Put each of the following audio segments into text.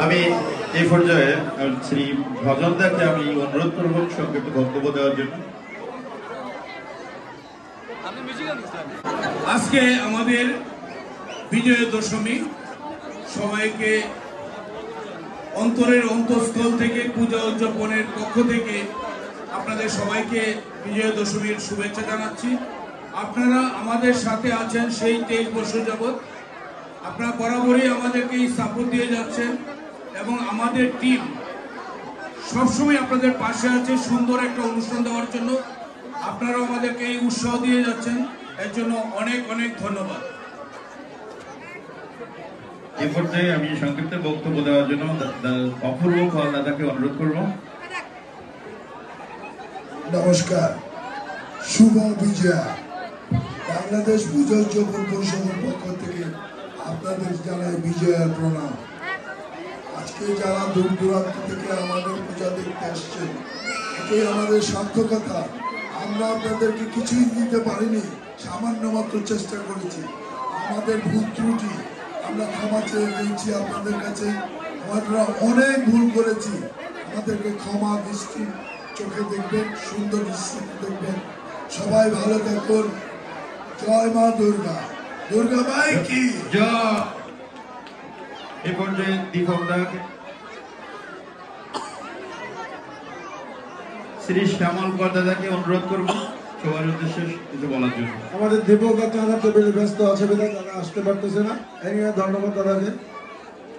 আমি এই পর্যায়ে শ্রী ভজনদাকে আমি অনুরোধ করব সংক্ষিপ্ত বক্তব্য দেওয়ার জন্য। আজকে আমাদের বিজয়া দশমী, সবাইকে অন্তরের অন্তঃস্থল থেকে পূজা উদযাপনের পক্ষ থেকে আপনাদের সবাইকে বিজয়া দশমীর শুভেচ্ছা জানাচ্ছি। আপনারা আমাদের সাথে আছেন সেই 23 বছর যাবৎ। আপনারা বরাবরই আমাদেরকে এই সাপোর্ট দিয়ে যাচ্ছেন এবং আমাদের টিম সবসময় আপনাদের পাশে আছে সুন্দর একটা অনুষ্ঠান দেওয়ার জন্য। আপনারাও আমাদেরকে এই উৎসাহ দিয়ে যাচ্ছেন, এর জন্য অনেক অনেক ধন্যবাদ। এই পর্যায়ে আমি সংক্ষিপ্ত বক্তব্য দেওয়ার জন্য অপূর্ব পাল দাদাকে অনুরোধ করব। নমস্কার, শুভ বিজয়া। বাংলাদেশ পূজা উদযাপন পরিষদের পক্ষ থেকে আপনাদের জানাই বিজয়ার প্রণাম। আজকে যারা দূর দূরান্ত থেকে আমাদের পূজা দেখতে আসছেন, এটাই আমাদের সার্থকতা। আমরা আপনাদেরকে কিছুই দিতে পারিনি, সামান্য মাত্র চেষ্টা করেছি। আমাদের ভুল ত্রুটি আমরা ক্ষমা চেয়ে দিয়েছি আপনাদের কাছে। আমরা অনেক ভুল করেছি, আমাদেরকে ক্ষমা দৃষ্টি চোখে দেখবেন, সুন্দর দৃষ্টি দেখবেন। সবাই ভালো থাকুন। জয় মা দুর্গা। দুর্গা মাই কি জয়। এই পর্যায়ে দীপক দাকে শ্রী শ্যামল কর দাদাকে অনুরোধ করব সবার উদ্দেশ্যে কিছু বলার জন্য। আমাদের দীপক দাদা টেবিলে ব্যস্ত আছে, দাদা আসতে পারতেছে না, এই নিয়ে ধন্যবাদ দাদাকে।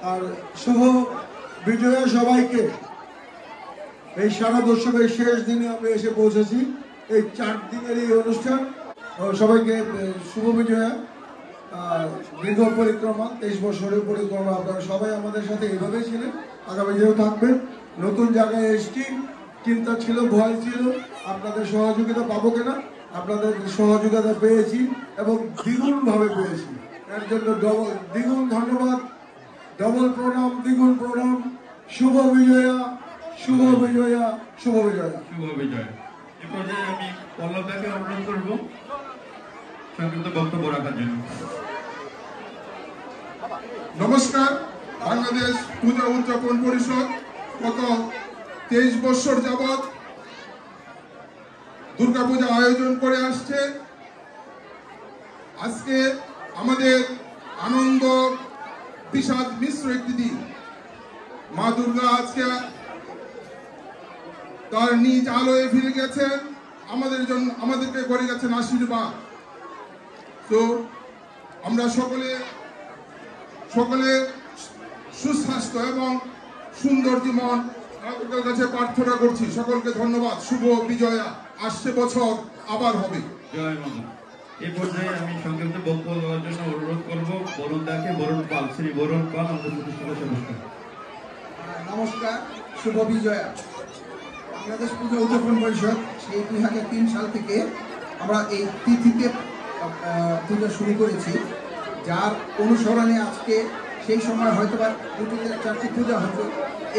আর শুভ বিজয়া সবাইকে। এই সারা দশমের শেষ দিনে আমরা এসে পৌঁছেছি, এই 4 দিনের এই অনুষ্ঠান। সবাইকে শুভ বিজয়া। দীর্ঘ পরিক্রমা, 23 বছরের পরিক্রমা। আপনারা সবাই আমাদের সাথে এইভাবেই ছিলেন, আগামী দিনেও থাকবেন। নতুন জায়গায় এসছি, চিন্তা ছিল, ভয় ছিল, আপনাদের সহযোগিতা পাবো কিনা। আপনাদের সহযোগিতা পেয়েছি এবং দ্বিগুণ ভাবে পেয়েছি, এর জন্য দ্বিগুণ ধন্যবাদ, ডবল প্রণাম, দ্বিগুণ প্রণাম। শুভ বিজয়া, শুভ বিজয়া, শুভ বিজয়া, শুভ বিজয়। এই পর্যায়ে আমি পল্লবদাকে অনুরোধ করব সংক্ষিপ্ত বক্তব্য রাখার জন্য। নমস্কার। বাংলাদেশ পূজা উদযাপন পরিষদ গত 23 বছর যাবৎ দুর্গাপূজা আয়োজন করে আসছে। আজকে আমাদের আনন্দ বিষাদ মিশ্র একটি দিন। মা দুর্গা আজকে তার নিজ আলোয় ফিরে গেছেন, আমাদের জন্য আমাদেরকে করে গেছেন আশীর্বাদ। তো আমরা সকলে সুস্বাস্থ্য এবং সুন্দর জীবন আপনাদের কাছে প্রার্থনা করছি। সকলকে ধন্যবাদ। শুভ বিজয়া। আসছে বছর আবার হবে। জয় মা। এই পর্যায়ে আমি সংক্ষিপ্ত বক্তব্য দেওয়ার জন্য অনুরোধ করব বরুণ দাকে, বরুণ পাল, শ্রী বরুণ পাল আমাদের প্রতিষ্ঠাতা সদস্য। নমস্কার, শুভ বিজয়া। বাংলাদেশ পূজা উদযাপন পরিষদ সেই 2003 সাল থেকে আমরা এই তিথিতে পূজা শুরু করেছি, যার অনুসরণে আজকে সেই সময় হয়তো বা 2-4টি পূজা হতো,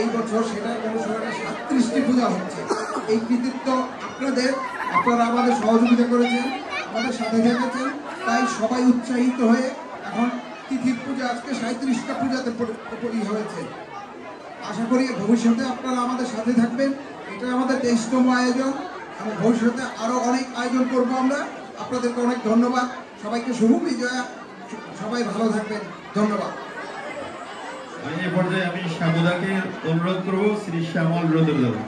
এই বছর সেটার অনুসরণে 37টি পূজা হচ্ছে। এই কৃতিত্ব আপনারা আমাদের সহযোগিতা করেছেন, আমাদের সাথে থেকেছেন, তাই সবাই উৎসাহিত হয়ে এখন তিথির পূজা আজকে 37টা পূজাতে হয়েছে। আশা করি ভবিষ্যতে আপনারা আমাদের সাথে থাকবেন। এটা আমাদের 23তম আয়োজন এবং ভবিষ্যতে আরো অনেক আয়োজন করব আমরা। আপনাদেরকে অনেক ধন্যবাদ। সবাইকে শুভ বিজয়া। সবাই ভালো থাকবেন। ধন্যবাদ। এই পর্যায়ে আমি শ্যামদাকে অনুরোধ করব শ্রী শ্যামল রোদর দাদা।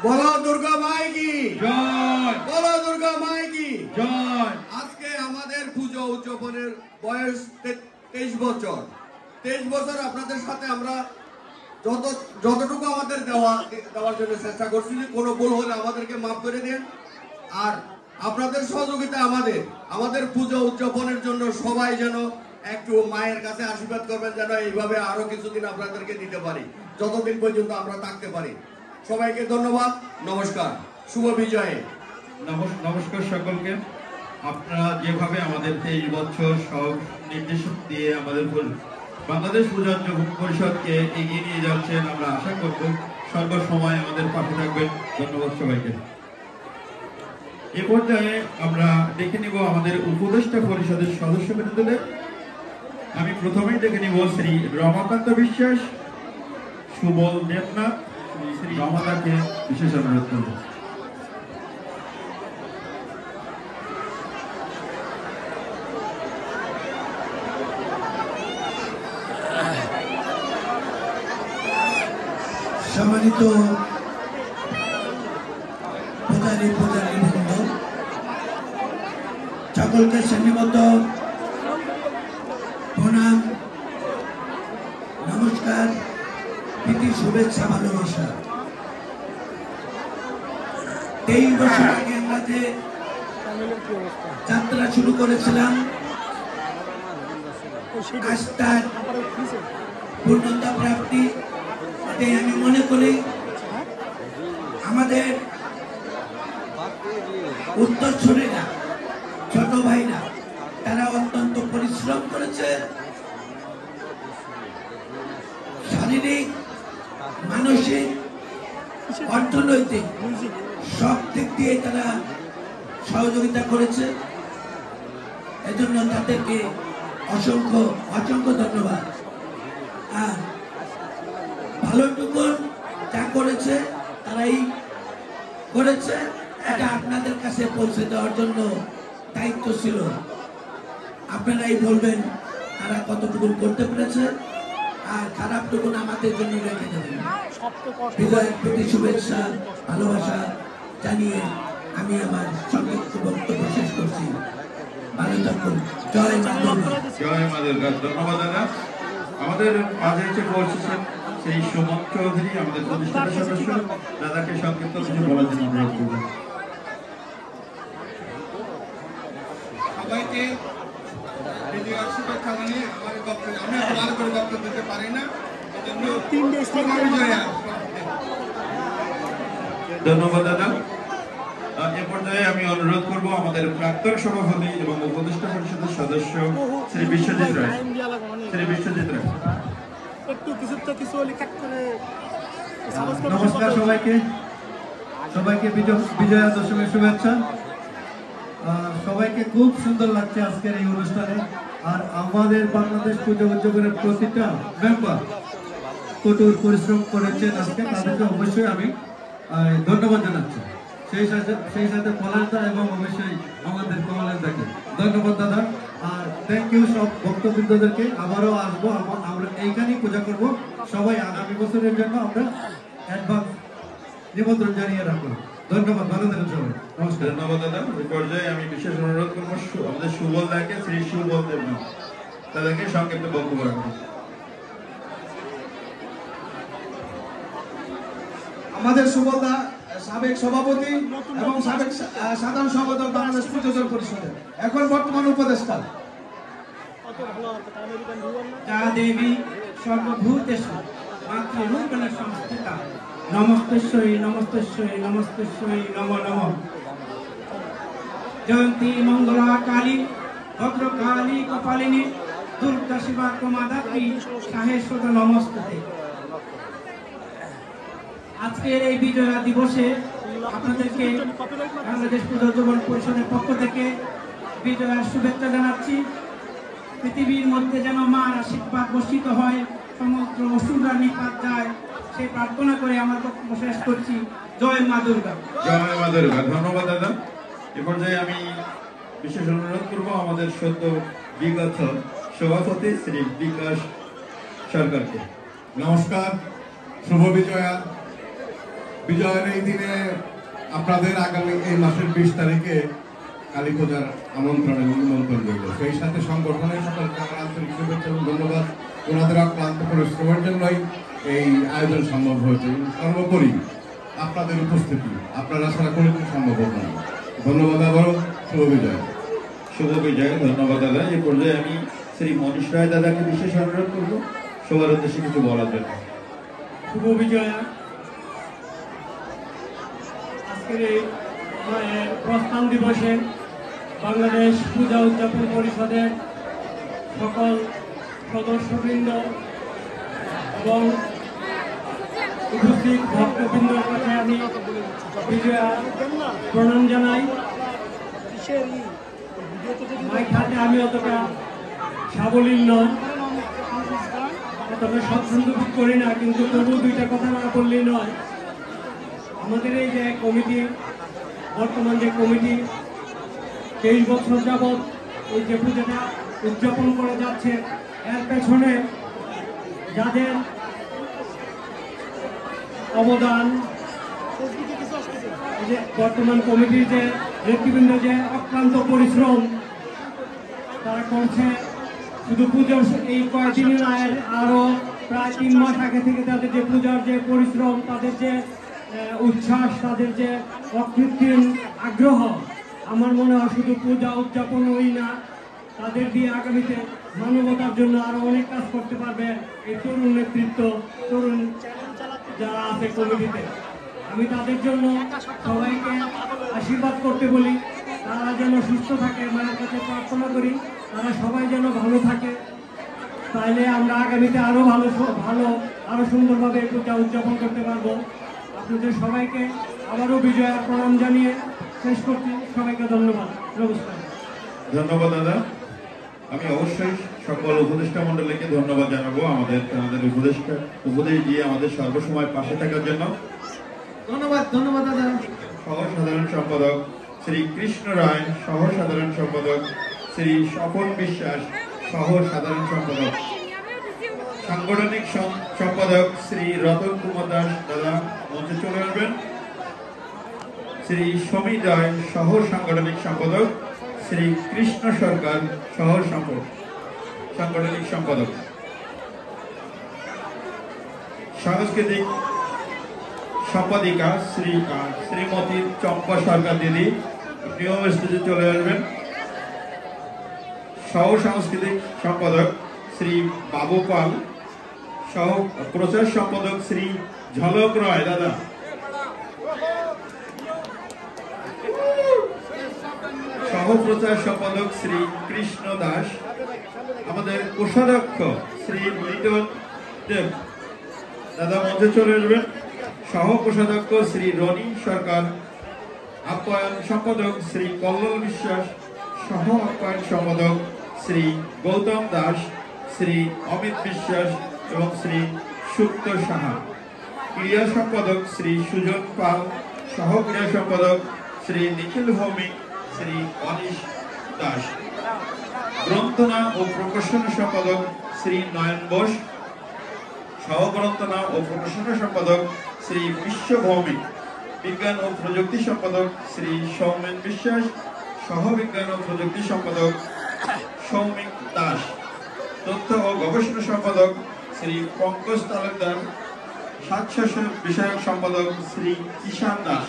বলো দুর্গা মাই কি জয়। বলো দুর্গা মাই কি জয়। আজকে আমাদের পুজো উদযাপনের বয়স 23 বছর। 23 বছর আপনাদের সাথে আমরা যতটুকু আমাদের দেওয়ার জন্য চেষ্টা করছি। কোনো ভুল হলে আমাদেরকে মাফ করে দেন। আর আপনাদের সহযোগিতা আমাদের পুজো উদযাপনের জন্য সবাই যেন একটু মায়ের কাছে আশীর্বাদ করবেন, যেন এইভাবে আরো কিছুদিন আপনাদেরকে দিতে পারি, যতদিন পর্যন্ত আমরা থাকতে পারি। সবাইকে ধন্যবাদ। নমস্কার। শুভ বিজয়ে। নমস্কার সকলকে। আপনারা যেভাবে আমাদের 23 বছর সব নির্দেশ দিয়ে আমাদের বাংলাদেশ পূজা উদযাপন পরিষদকে এগিয়ে নিয়ে যাচ্ছেন, আমরা আশা করব সর্বসময় আমাদের পাশে থাকবেন। ধন্যবাদ সবাইকে। এ পর্যায়ে আমরা দেখে নিব আমাদের উপদেষ্টা পরিষদের সদস্যবৃন্দদের। আমি প্রথমেই দেখে নিব শ্রী রমাকান্ত বিশ্বাস, সুবল দেবনাথ, শ্রী রমাদাকে বিশেষ অনুরোধ করব। সম্মানিত পূজারীবৃন্দ, সকলকে শ্রেণীবদ্ধ প্রণাম, নমস্কার, প্রীতি, শুভেচ্ছা, ভালোবাসা। 23 বছর আগে আমরা যে যাত্রা শুরু করেছিলাম, আজ তার পূর্ণতা প্রাপ্তি, এটাই আমি মনে করি। আমাদের উত্তরসূরিরা, ছোট ভাইরা, তারা অত্যন্ত পরিশ্রম করেছে, শারীরিক, মানসিক, অর্থনৈতিক সব দিক দিয়ে তারা সহযোগিতা করেছে। এজন্য তাদেরকে অসংখ্য অসংখ্য ধন্যবাদ। আর ভালোটুকুন যা করেছে তারাই করেছে, এটা আপনাদের কাছে পৌঁছে দেওয়ার জন্য দায়িত্ব ছিল। আপনারাই বলবেন তারা কতটুকু করতে পেরেছে, আর খারাপটুকুন আমাদের জন্য রেখে দেবেন। বিজয়ের প্রতি শুভেচ্ছা, ভালোবাসা জানিয়ে আমি আমার সংক্ষিপ্ত বক্তব্য শেষ করছি। ভালো থাকুন। জয় মা দুর্গা। জয় মা দুর্গা। ধন্যবাদ দাদা। আমাদের মাঝে এসে পৌঁছেছেন সেই সুমন চৌধুরী, আমাদের প্রতিষ্ঠাতা সদস্য। দাদাকে সংক্ষিপ্ত কিছু বলার জন্য অনুরোধ করব। সবাইকে বিজয়ের শুভেচ্ছা জানিয়ে আমার বক্তব্য, আমি ভালো করে বক্তব্য দিতে পারি না, ধন্যবাদ দাদা। এ পর্যায়ে আমি অনুরোধ করব আমাদের প্রাক্তন সভাপতি এবং উপদেষ্টা পরিষদের সদস্য শ্রী বিশ্বজিৎ রায়। শ্রী বিশ্বজিৎ রায়। নমস্কার সবাইকে, সবাইকে বিজয়া দশমীর শুভেচ্ছা। সবাইকে খুব সুন্দর লাগছে আজকের এই অনুষ্ঠানে। আর আমাদের বাংলাদেশ পূজা উদযাপনের প্রতিটা মেম্বার কঠোর পরিশ্রম করেছেন আজকে, তাদেরকে অবশ্যই আমি ধন্যবাদ জানাচ্ছি। সেই সাথে পলাশদা এবং অবশ্যই আমাদের কমলেশদাকে ধন্যবাদ দাদা। আর থ্যাংক ইউ সব ভক্তবৃন্দদেরকে। আবারও আসবো, আমরা এইখানেই পূজা করব। সবাই আগামী বছরের জন্য আমরা অ্যাডভান্স নিমন্ত্রণ জানিয়ে রাখবো। ধন্যবাদ, ভালো থাকুন সবাই। নমস্কার। ধন্যবাদ দাদা। এই পর্যায়ে আমি বিশেষ অনুরোধ করবো আমাদের সুবল দাকে, শ্রী সুবল দেবনাথ, তাদেরকে সংক্ষিপ্ত বক্তব্য রাখবেন। আমাদের সুবলদা সাবেক সভাপতি এবং সাবেক সাধারণ সম্পাদক বাংলাদেশ পূজা পরিষদের, এখন বর্তমান উপদেষ্টা। যা দেবী সর্বভূতেষু মাতৃরূপেণ সংস্থিতা, নমস্তেশ্বরী নমস্তেশ্বরী নমস্তেশ্বরী নমো নমঃ। জয়ন্তী মঙ্গলা কালী ভদ্রকালী কপালিনী দুর্গা শিবা প্রমাদাত্রী সাহেশ্বর নমস্তুতে। আজকের এই বিজয়া দিবসে আপনাদেরকে বাংলাদেশ পূজা উদযাপন পরিষদের পক্ষ থেকে বিজয়ার শুভেচ্ছা জানাচ্ছি। পৃথিবীর মধ্যে যেন মার আশীর্বাদ বর্ষিত হয়, সমগ্র অসুররা নিপাত যায়, সেই প্রার্থনা করে আমার বক্তব্য শেষ করছি। জয় মা দুর্গা। জয় মা দুর্গা। ধন্যবাদ দাদা। এ পর্যায়ে আমি বিশেষ অনুরোধ করব আমাদের সদ্য বিগত সভাপতি শ্রী বিকাশ সরকারকে। নমস্কার, শুভ বিজয়া। বিজয়ের এই দিনে আপনাদের আগামী এই মাসের 20 তারিখে কালী পূজার আমন্ত্রণ এবং নিমন্ত্রণ রইল। সেই সাথে সংগঠনের সকলকে আমার আন্তরিক শুভেচ্ছা এবং ধন্যবাদ। ওনাদের অক্লান্ত পরিশ্রমের জন্যই এই আয়োজন সম্ভব হয়েছে। সর্বোপরি আপনাদের উপস্থিতি, আপনারা ছাড়া কোনো কিছু সম্ভব হবে না। ধন্যবাদ আবারও। শুভ বিজয়। শুভ বিজয়। ধন্যবাদ দাদা। এই পর্যায়ে আমি শ্রী মনীষ রায় দাদাকে বিশেষ অনুরোধ করব সবার উদ্দেশ্যে কিছু বলার জন্য। শুভ বিজয়া। আজকের এই প্রস্থান দিবসে বাংলাদেশ পূজা উদযাপন পরিষদের সকল সদস্যবৃন্দ এবং উপস্থিত ভক্তবৃন্দের কাছে আমি বিজয়া প্রণাম জানাই। মাইক হাতে আমি অতটা সাবলীল নয়, তবে স্বচ্ছন্দ বোধ করি না, কিন্তু তবু দুইটা কথা না বললেই নয়। আমাদের এই যে কমিটি, বর্তমান যে কমিটি 23 বছর যাবৎ এই যে পূজাটা উদযাপন করে যাচ্ছে, এর পেছনে যাদের অবদান, যে বর্তমান কমিটির যে নেতৃবৃন্দ যে অক্লান্ত পরিশ্রম তারা করছে, শুধু পুজোর এই কয়েকদিনই নয়, আরো প্রায় 3 মাস আগে থেকে তাদের যে পূজার যে পরিশ্রম, তাদের যে উচ্ছ্বাস, তাদের যে অকৃত্রিম আগ্রহ, আমার মনে হয় শুধু পূজা উদযাপনই না, তাদের দিয়ে আগামীতে মানবতার জন্য আরো অনেক কাজ করতে পারবে এই তরুণ নেতৃত্ব, তরুণ যারা আছে কমিটিতে। আমি তাদের জন্য সবাইকে আশীর্বাদ করতে বলি, তারা যেন সুস্থ থাকে, মায়ের কাছে প্রার্থনা করি তারা সবাই যেন ভালো থাকে, তাইলে আমরা আগামীতে আরো আরো সুন্দরভাবে পূজা উদযাপন করতে পারবো। আপনাদের সবাইকে আবারও বিজয়ার প্রণাম জানিয়ে শেষ করছি। সবাইকে ধন্যবাদ, নমস্কার। ধন্যবাদ দাদা। আমি অবশ্যই সকল উপদেষ্টা মন্ডলীকে ধন্যবাদ জানাবো আমাদের উপদেশ দিয়ে আমাদের সর্বসময় পাশে থাকার জন্য। ধন্যবাদ দাদা। সহ সাধারণ সম্পাদক শ্রী কৃষ্ণ রায়, সহ সাধারণ সম্পাদক শ্রী স্বপন বিশ্বাস, সহ সাধারণ সম্পাদক, সাংগঠনিক সম্পাদক শ্রী রতন কুমার দাস দাদা মঞ্চে চলে আসবেন। শ্রী সমীর রায়, সহ সাংগঠনিক সম্পাদক, শ্রী কৃষ্ণ সরকার, সহ সাংগঠনিক সম্পাদক। সাংস্কৃতিক সম্পাদিকা শ্রীমতী চম্পা সরকার দিদি নিয়ম স্টেজে চলে আসবেন। সহ সাংস্কৃতিক সম্পাদক শ্রী বাবু পাল, সহ প্রচার সম্পাদক শ্রী ঝলক রায় দাদা, সহ প্রচার সম্পাদক শ্রী কৃষ্ণ দাস, আমাদের কোষাধ্যক্ষ শ্রী লিটন দেব দাদা মঞ্চে চলে আসবেন। সহ কোষাধ্যক্ষ শ্রী রনি সরকার, আপ্যায়ন সম্পাদক শ্রী কল্লোল বিশ্বাস, সহ আপ্যায়ন সম্পাদক শ্রী গৌতম দাস, শ্রী অমিত বিশ্বাস এবং শ্রী সুপ্ত সাহা, ক্রিয়া সম্পাদক শ্রী সুজন পাল, সহ ক্রিয়া সম্পাদক শ্রী নিখিল ভৌমিক, শ্রী অনিশ দাস, গ্রন্থনা ও প্রকাশনা সম্পাদক শ্রী নয়ন বোস, সহ গ্রন্থনা ও প্রকাশনা সম্পাদক শ্রী বিশ্ব ভৌমিক, বিজ্ঞান ও প্রযুক্তি সম্পাদক শ্রী সৌমেন বিশ্বাস, সহ বিজ্ঞান ও প্রযুক্তি সম্পাদক সৌমিক দাস, তথ্য ও গবেষণা সম্পাদক শ্রী পঙ্কজ তালুকদার, সাজসজ্জা বিষয়ক সম্পাদক শ্রী কিষান দাস,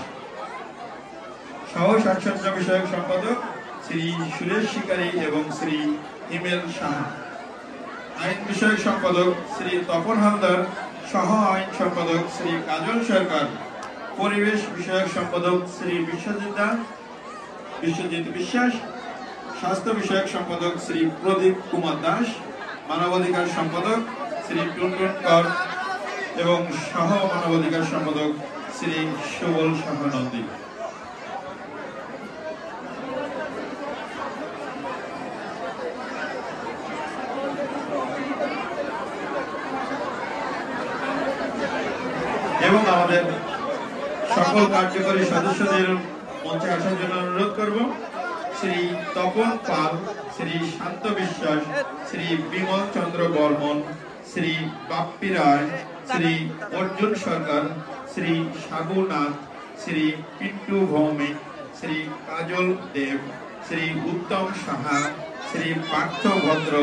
সহ সাজসজ্জা বিষয়ক সম্পাদক শ্রী সুরেশ শিকারী এবং শ্রী হিমেল সাহা, আইন বিষয়ক সম্পাদক শ্রী তপন হালদার, সহ আইন সম্পাদক শ্রী কাজল সরকার, পরিবেশ বিষয়ক সম্পাদক শ্রী বিশ্বজিৎ বিশ্বাস, স্বাস্থ্য বিষয়ক সম্পাদক শ্রী প্রদীপ কুমার দাস, মানবাধিকার সম্পাদক শ্রী টুনটুন কর এবং সহ মানবাধিকার সম্পাদক শ্রী সুবল সাহানন্দী। এবং আমাদের সকল কার্যকরী সদস্যদের মঞ্চে আসার জন্য অনুরোধ করব। শ্রী তপন পাল, শ্রী শান্ত বিশ্বাস, শ্রী বিমল চন্দ্র বর্মন, শ্রী বাপ্পি রায়, শ্রী অর্জুন সরকার, শ্রী সাগু নাথ, শ্রী পিন্টু ভৌমিক, শ্রী কাজল দেব, শ্রী উত্তম সাহা, শ্রী পার্থ ভদ্র,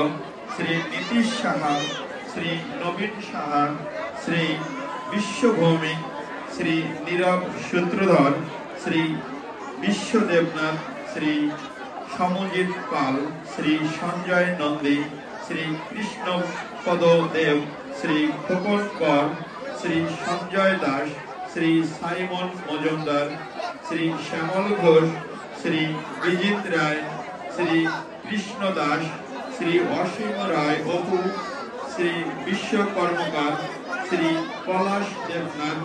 শ্রী নীতিশ সাহা, শ্রী নবীন সাহা, শ্রী বিশ্ব ভৌমিক, শ্রী নীরব সূত্রধর, শ্রী বিশ্ব দেবনাথ, শ্রী সমজিৎ পাল, শ্রী সঞ্জয় নন্দী, শ্রী কৃষ্ণ পদ দেব, শ্রী খোকন কর, শ্রী সঞ্জয় দাস, শ্রী সাইমন মজুমদার, শ্রী শ্যামল ঘোষ, শ্রী বিজিত রায়, শ্রী কৃষ্ণ দাস, শ্রী অসীম রায় অপু, শ্রী বিশ্ব কর্মকার, শ্রী পলাশ দেবনাথ,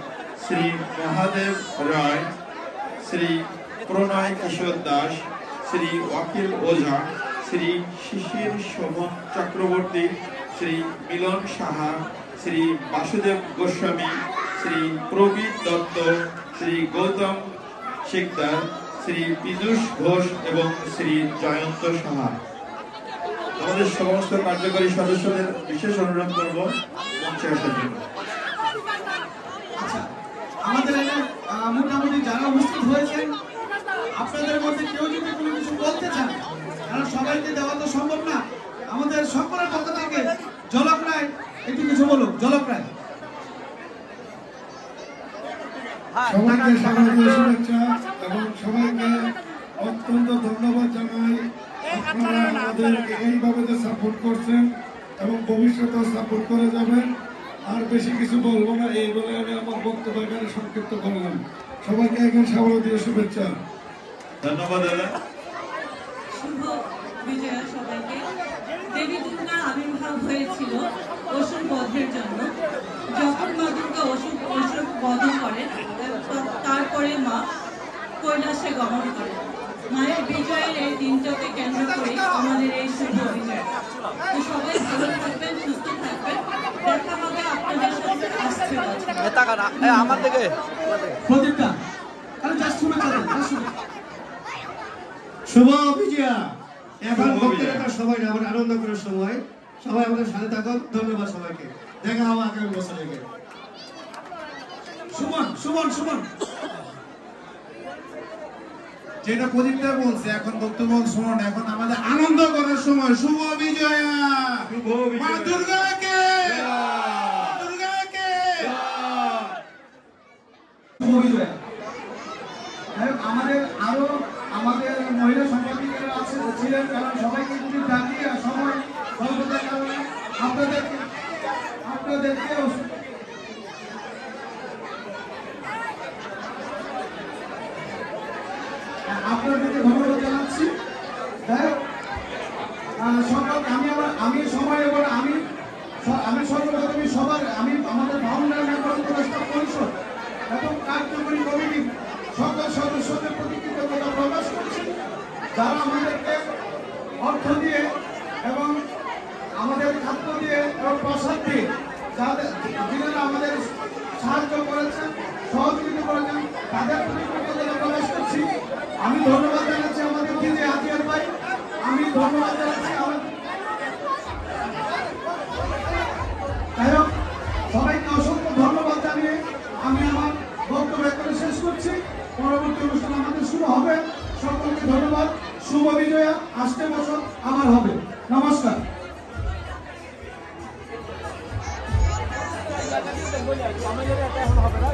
শ্রী মহাদেব রায়, শ্রী প্রণয় কিশোর দাস, শ্রী অখিল ওঝা, শ্রী শিশির শোভন চক্রবর্তী, শ্রী মিলন সাহা, শ্রী বাসুদেব গোস্বামী, শ্রী প্রবীর দত্ত, শ্রী গৌতম শিকদার, শ্রী পীযূষ ঘোষ এবং শ্রী জয়ন্ত সাহা। আমাদের সমস্ত কার্যকরী সদস্যদের বিশেষ অনুরোধ করব মঞ্চে আসার জন্য। আচ্ছা, আমাদের মোটামুটি যারা উপস্থিত হয়েছেন, আপনাদের মধ্যে কেউ যদি কোনো কিছু বলতে চান, কারণ সবাইকে দেওয়া তো সম্ভব না, আমাদের সকলের পক্ষ থেকে ঝলক রায় একটু কিছু বলুন। ঝলক রায়। সবাইকে শারদীয় শুভেচ্ছা এবং সবাইকে অত্যন্ত ধন্যবাদ জানাই। আপনারা আমাদেরকে এইভাবে যে সাপোর্ট করছেন এবং ভবিষ্যতেও সাপোর্ট করে যাবেন। আর বেশি কিছু বলবো না, এই বলে আমি আমার বক্তব্য এখানে সংক্ষিপ্ত করলাম। সবাইকে এখন শারদীয় শুভেচ্ছা। ধন্যবাদ দাদা। শুভ বিজয়া সবাইকে। দেবী দুর্গার আবির্ভাব হয়েছিল অসুর বধের জন্য। যখন মা দুর্গা অসুর বধ করেন, তারপরে মা কৈলাসে গমন করেন। মায়ের বিজয়ের এই দিনটাকে কেন্দ্র করে আমাদের এই শুভ বিজয়। তো সবাই ভালো থাকবেন, সুস্থ থাকবেন। দেখা হবে আপনাদের সাথে আসছে আমার থেকে শুভ বিজয়া। এখন বক্তৃতা সবাই না, আমার আনন্দ করার সময়। সবাই আমাদের সাথে থাকুন। ধন্যবাদ সবাইকে। দেখা হবে আগামী বছরে। সুমন সুমন সুমন যেটা প্রদীপটা বলছে, এখন বক্তব্য শুনুন। এখন আমাদের আনন্দ করার সময়। শুভ বিজয়া। মা দুর্গাকে, দুর্গাকে শুভ বিজয়া। আমাদের আরো আমাদের মহিলা সাংবাদিকেরা আছে ছিলেন, কারণ সবাইকে যদি ডাকি সময় স্বল্পতার কারণে আপনাদেরকে ধন্যবাদ জানাচ্ছি। আমি সময় এবার আমি সর্বপ্রথমে আমাদের ফাউন্ডার মেম্বার পরিষদ এবং কার্যকরী কমিটি সকল সদস্যদের প্রতি কৃতজ্ঞতা প্রকাশ করছি, যারা আমাদেরকে অর্থ দিয়ে এবং আমাদের খাদ্য দিয়ে এবং প্রসাদ দিয়ে যারা আমাদের সাহায্য করেছেন, সহযোগিতা করেছেন, তাদের প্রতি কৃতজ্ঞতা প্রকাশ করছি। আমি ধন্যবাদ জানাচ্ছি আমাদের দিদি আতিয়ার ভাই। আমি ধন্যবাদ জানাচ্ছি সবাইকে অসংখ্য ধন্যবাদ জানিয়ে আমি আমার বক্তব্য এখানে শেষ করছি। পরবর্তী অনুষ্ঠান আমাদের শুরু হবে। সকলকে ধন্যবাদ। শুভ বিজয়া। আসছে বছর আমার হবে। নমস্কার। এখন হবে